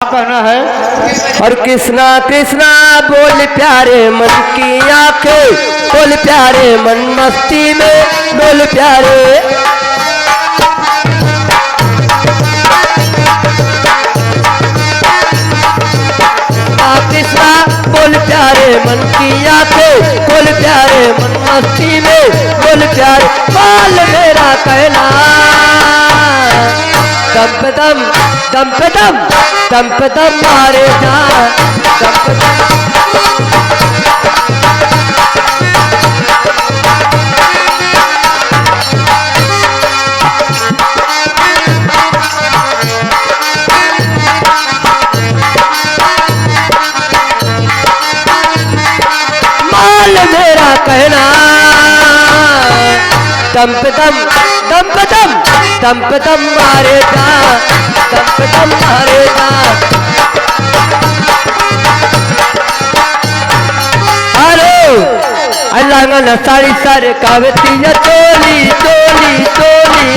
कहना है। और कृष्णा कृष्णा बोल प्यारे मन की आंखें, बोल प्यारे मन मस्ती में बोल प्यारे। कृष्णा बोल प्यारे मन की आंखें, बोल प्यारे मन मस्ती में बोल प्यारे। बाल मेरा कहना दम पे दम, दम पे दम, दम पे दम मारे जा, दम पे दम। माल मेरा कहना दम पे दम, दम पे दम, दम पे दम मारे जा, दम पे दम मारे जा। हेलो अल्लाह सारी सारे कावती चोली चोली चोली,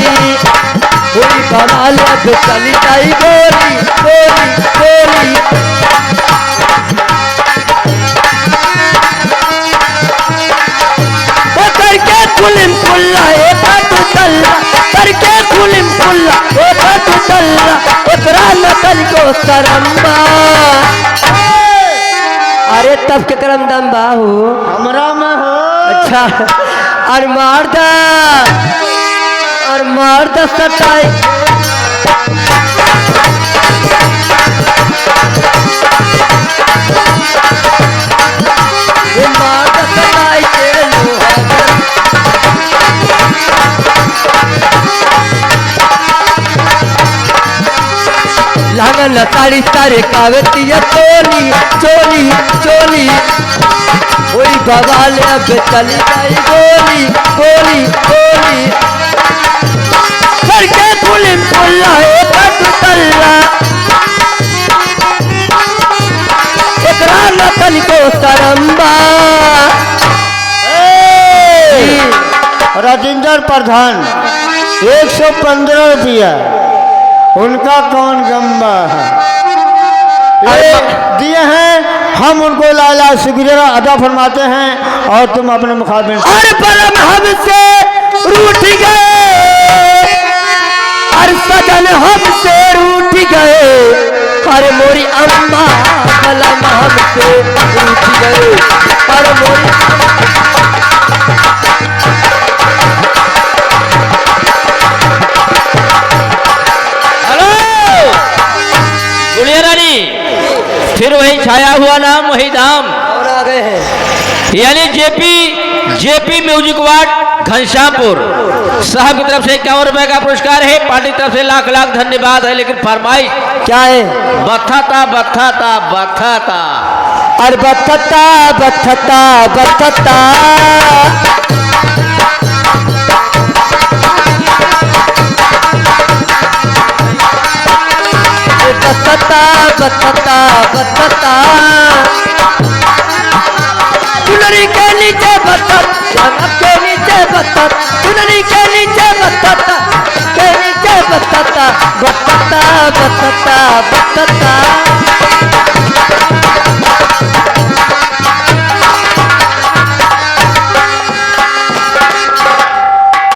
पूरी बवाल अब चली जाई गोली गोली गोली। करके खुलिम खुल्ला एक तल्ला, करके खुलिम खुल्ला एक तल्ला, एकरा नकल को शरम्बा। अरे तब के करम दम बाहू हमरा में हो। अच्छा और मार दा सटाई। मार दा सटाई के लागल साड़ी सारे कावती चोली चोली चोली, वही बवाल अब चली गई गोली गोली गोली। करके फुलिम फुल्ला एक तल्ला, एकरा नकल को शरम्बा। राजेंद्र प्रधान 115 रुपया, उनका कौन गम्बा है दिए हैं, हम उनको लाला शुक्रिया अदा फरमाते हैं और तुम अपने मुखातिब। और परम हमसे रूठ गए, और सजन हमसे रूठ गए, और मोरी अम्मा कलम हमसे रूठ गए, और मोरी फिर वही छाया हुआ नाम वही दाम। और आ गए हैं यानी जेपी म्यूजिक वार्ड घनश्यामपुर साहब की तरफ से 51 रुपए का पुरस्कार है। पार्टी की तरफ से लाख लाख धन्यवाद है। लेकिन फरमाइश क्या है? बथता बथता बथता, और बथता बथता बथता, बथता बथता बथता, चुनरी के नीचे बथत, जनक के नीचे बथत, चुनरी के नीचे बथत, के नीचे बथता बथता बथता बथता।